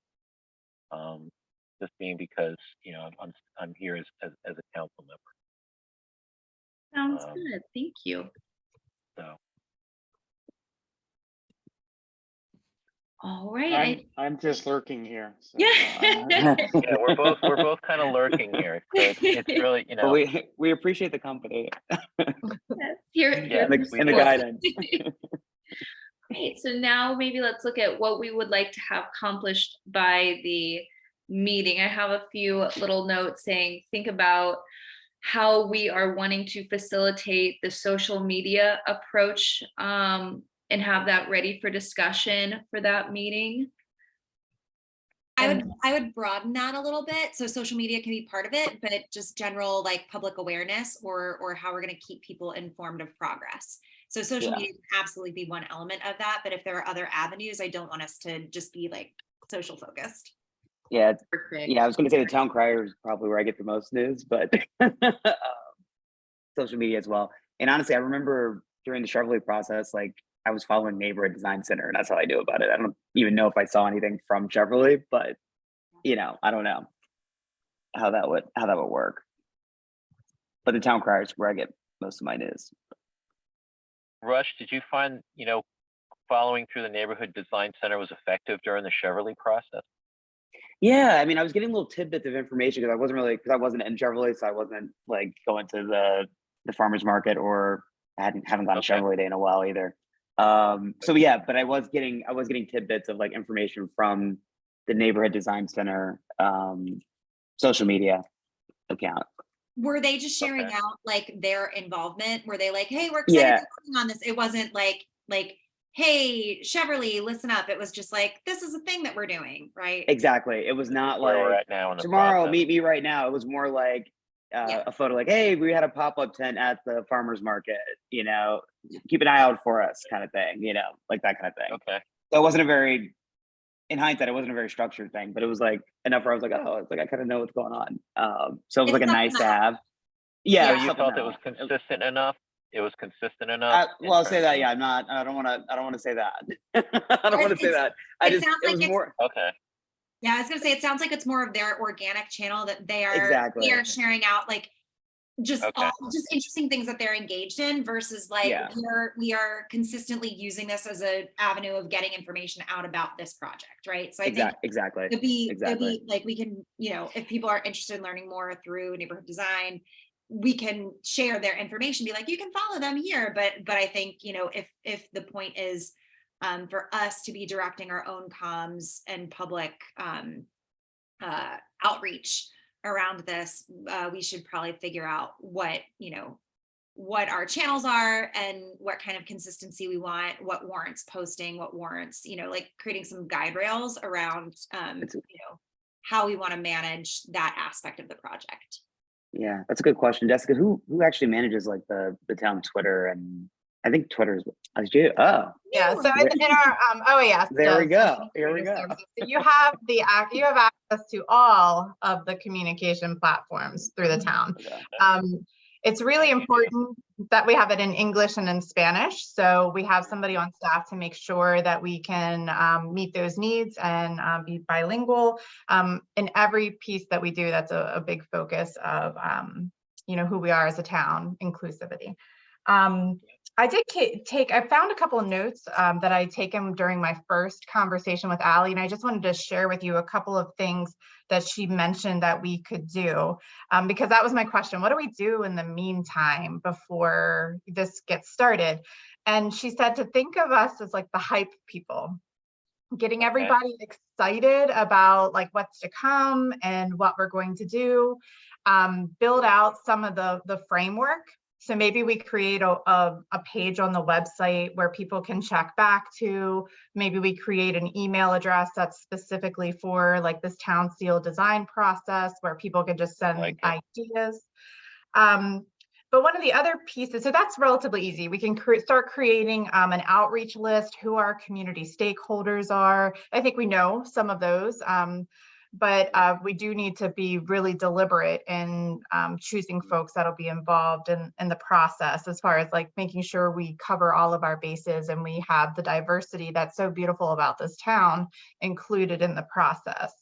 Just being because I'm here as a council member. Sounds good. Thank you. So All right. I'm just lurking here. So, Yeah. yeah, we're both kind of lurking here. So it's really But we appreciate the company Here, Yeah, and the guidance. Great. So now maybe let's look at what we would like to have accomplished by the meeting. I have a few little notes saying, think about how we are wanting to facilitate the social media approach and have that ready for discussion for that meeting. I would broaden that a little bit. So social media can be part of it, but just general like public awareness or how we're going to keep people informed of progress. So social Yeah. media can absolutely be one element of that. But if there are other avenues, I don't want us to just be like social focused. Yeah, Perfect. yeah. I was going to say the town crier is probably where I get the most news, but social media as well. And honestly, I remember during the Chevrolet process, like I was following Neighborhood Design Center, and that's how I knew about it. I don't even know if I saw anything from Chevrolet, but I don't know how that would work. But the town crier is where I get most of my news. Rush, did you find following through the Neighborhood Design Center was effective during the Chevrolet process? Yeah, I mean, I was getting little tidbits of information because I wasn't in Chevrolet, so I wasn't like going to the farmers market, or haven't gone to Okay. Chevrolet Day in a while either. So yeah, but I was getting tidbits of like information from the Neighborhood Design Center social media account. Were they just sharing Okay. out like their involvement? Were they like, hey, we're excited Yeah. to be working on this? It wasn't like, hey, Chevrolet, listen up. It was just like, this is a thing that we're doing, right? Exactly. It was not Where we're like at now in the tomorrow, process. meet me right now. It was more like Yeah. a photo like, hey, we had a pop-up tent at the farmer's market, keep an eye out for us kind of thing, like that kind of thing. Okay. So in hindsight, it wasn't a very structured thing, but it was like enough where I was like, oh, it's like, I kind of know what's going on. So it was It's like a something nice to that- have. Yeah. Yeah. was You something felt it that- was consistent enough? It was consistent enough? in well, I'll say terms that. of- Yeah, I don't want to say that. I don't want to say It's- that. it sounds it like was it's- more. Okay. Yeah, I was gonna say, it sounds like it's more of their organic channel that they Exactly. are sharing out like just Okay. just interesting things that they're engaged in versus like Yeah. we are consistently using this as an avenue of getting information out about this project, right? So I think Exactly. it'd be Exactly. like we can, if people are interested in learning more through neighborhood design, we can share their information, be like, you can follow them here. But I think, if the point is for us to be directing our own comms and public outreach around this, we should probably figure out what our channels are and what kind of consistency we want, what warrants posting, what warrants, like creating some guide rails around, how we want to manage that aspect of the project. Yeah, that's a good question, Jessica. Who actually manages like the town Twitter? And I think Twitter's you. Oh, Yeah, so in our OAS. There we does go. Here we community go. services. So you have access to all of the communication platforms through the town. okay. It's really important that we have it in English and in Spanish. So we have somebody on staff to make sure that we can meet those needs and be bilingual. In every piece that we do, that's a big focus of who we are as a town, inclusivity. I found a couple of notes that I taken during my first conversation with Allie, and I just wanted to share with you a couple of things that she mentioned that we could do, because that was my question. What do we do in the meantime before this gets started? And she said to think of us as like the hype people. getting Okay. everybody excited about like what's to come and what we're going to do. Build out some of the framework. So maybe we create a page on the website where people can check back to. Maybe we create an email address that's specifically for like this town seal design process where people can just send Like it. ideas. But one of the other pieces, so that's relatively easy. We can start creating an outreach list, who our community stakeholders are. I think we know some of those, but we do need to be really deliberate in choosing folks that'll be involved in the process, as far as like making sure we cover all of our bases and we have the diversity that's so beautiful about this town included in the process.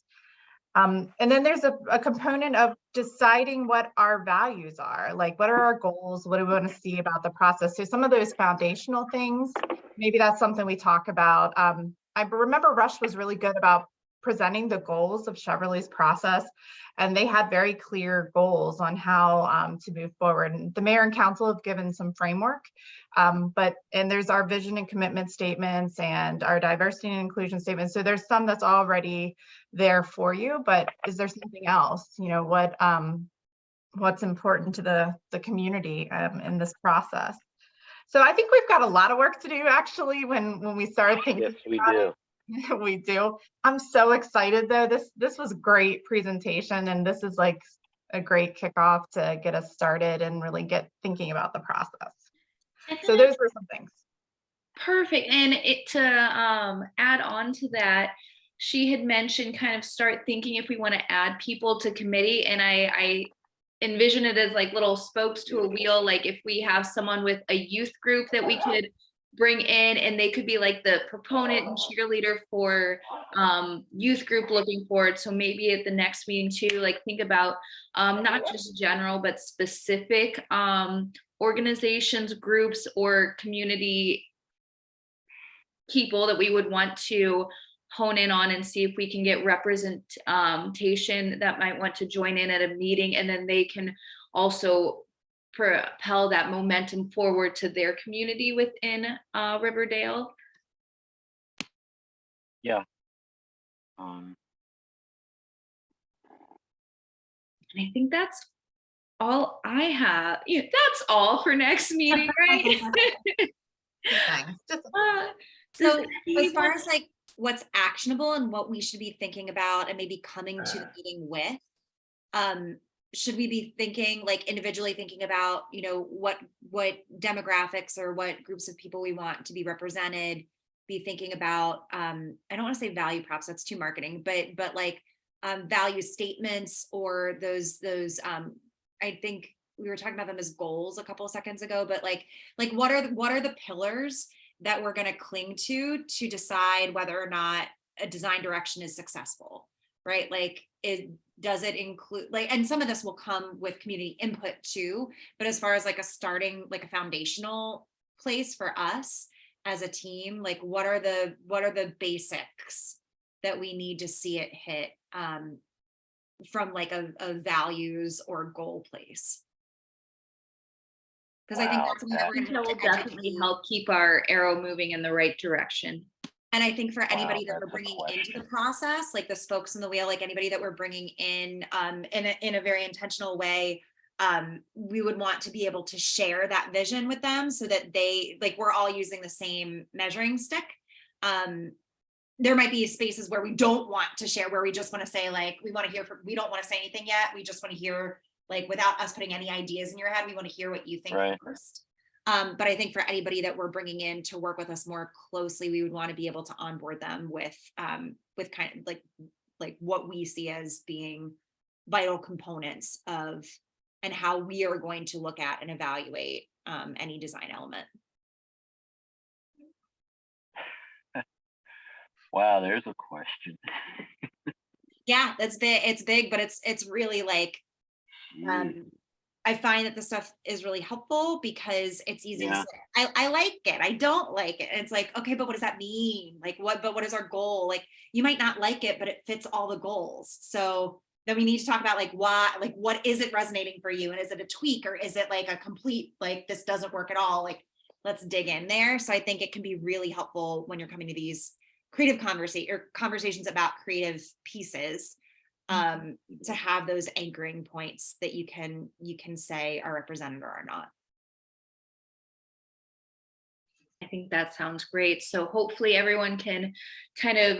And then there's a component of deciding what our values are, like what are our goals, what do we want to see about the process. So some of those foundational things, maybe that's something we talk about. I remember Rush was really good about presenting the goals of Cheverly's process, and they had very clear goals on how to move forward. And the mayor and council have given some framework, and there's our vision and commitment statements and our diversity and inclusion statements. So there's some that's already there for you, but is there something else, you know, what's important to the community in this process? So I think we've got a lot of work to do actually when we start thinking. Yes, we about do. it. We do. I'm so excited though. This was a great presentation, and this is like a great kickoff to get us started and really get thinking about the process. And So then those were some things. perfect. And to add on to that, she had mentioned kind of start thinking if we want to add people to committee. And I envision it as like little spokes to a wheel. Like if we have someone with a youth group that we could bring in, and they could be like the proponent and cheerleader for youth group looking forward. So maybe at the next meeting too, like think about not just general, but specific organizations, groups, or community people that we would want to hone in on and see if we can get representation that might want to join in at a meeting, and then they can also propel that momentum forward to their community within Riverdale. Yeah. And I think that's all I have. Yeah, that's all for next meeting, right? Thanks. Just So Does as far anyone- as like what's actionable and what we should be thinking about and maybe coming to the meeting with, should we be thinking like individually thinking about, you know, what demographics or what groups of people we want to be represented, be thinking about, I don't want to say value props, that's too marketing, but like value statements or those I think we were talking about them as goals a couple of seconds ago, but like what are the pillars that we're going to cling to decide whether or not a design direction is successful, right? Like does it include like, and some of this will come with community input too, but as far as like a starting, like a foundational place for us as a team, like what are the basics that we need to see it hit from like a values or goal place? Because I think Wow, that's something that we're going to that have will to educate definitely you. help keep our arrow moving in the right direction. And I think for anybody that that's we're a bringing into question. the process, like the spokes in the wheel, like anybody that we're bringing in a very intentional way, we would want to be able to share that vision with them so that they, like, we're all using the same measuring stick. There might be spaces where we don't want to share, where we just want to say like, we want to hear from, we don't want to say anything yet. We just want to hear, like, without us putting any ideas in your head, we want to hear what you think Right. first. But I think for anybody that we're bringing in to work with us more closely, we would want to be able to onboard them with kind of like what we see as being vital components of and how we are going to look at and evaluate any design element. Wow, there's a question. Yeah, that's big. It's big, but it's really like I find that this stuff is really helpful because it's easy to say, I like it, I don't like it. And it's like, okay, but what does that mean? Like what is our goal? Like you might not like it, but it fits all the goals. So then we need to talk about like why, like what is it resonating for you? And is it a tweak or is it like a complete, like this doesn't work at all? Like let's dig in there. So I think it can be really helpful when you're coming to these creative conversations about creative pieces, to have those anchoring points that you can say are represented or are not. I think that sounds great. So hopefully everyone can kind of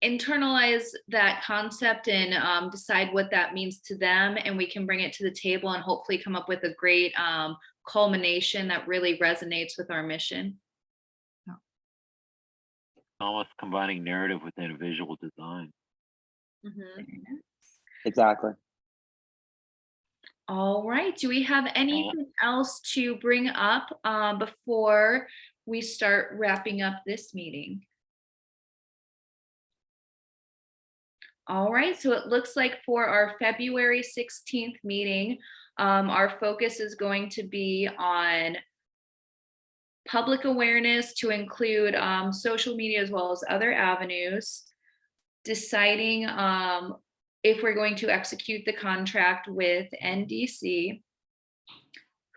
internalize that concept and decide what that means to them, and we can bring it to the table and hopefully come up with a great culmination that really resonates with our mission. Almost combining narrative within visual design. Exactly. All right. Do we have anything else to bring up before we start wrapping up this meeting? All right. So it looks like for our February 16th meeting, our focus is going to be on public awareness to include social media as well as other avenues, deciding if we're going to execute the contract with NDC,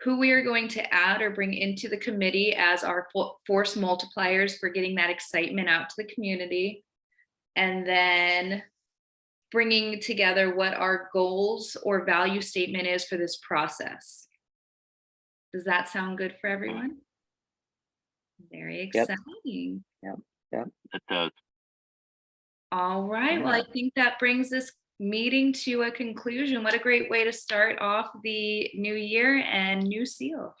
who we are going to add or bring into the committee as our force multipliers for getting that excitement out to the community, and then bringing together what our goals or value statement is for this process. Does that sound good for everyone? Very Yep. exciting. It does. All right. Well, I think that brings this meeting to a conclusion. What a great way to start off the new year and new seal.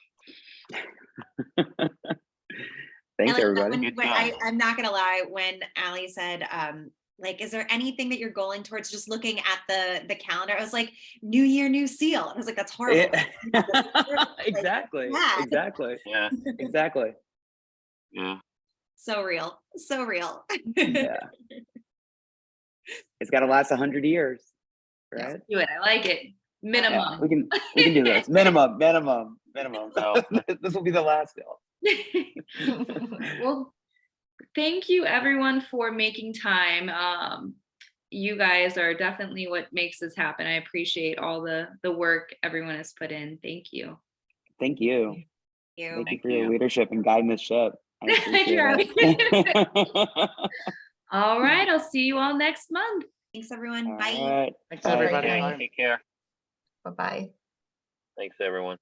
Thanks, I like that everybody. when I'm not gonna lie, when Allie said, like, is there anything that you're going towards? Just looking at the calendar, I was like, New Year, new seal. I was like, that's horrible. Exactly. yeah. Exactly. Yeah, Exactly. yeah. So real. So real. Yeah. It's got to last 100 years, right? Let's do it. I like it. Minimum. Yeah, we can do this. Minimum. So- This will be the last bill. Well, thank you everyone for making time. You guys are definitely what makes this happen. I appreciate all the work everyone has put in. Thank you. Thank you. You. Thank you Thank for your you. leadership and guiding this ship. I appreciate it. All right. I'll see you all next month. Thanks, everyone. All Bye. right. Thanks, Bye. everybody. Okay, Bye. take care. Bye-bye. Thanks, everyone.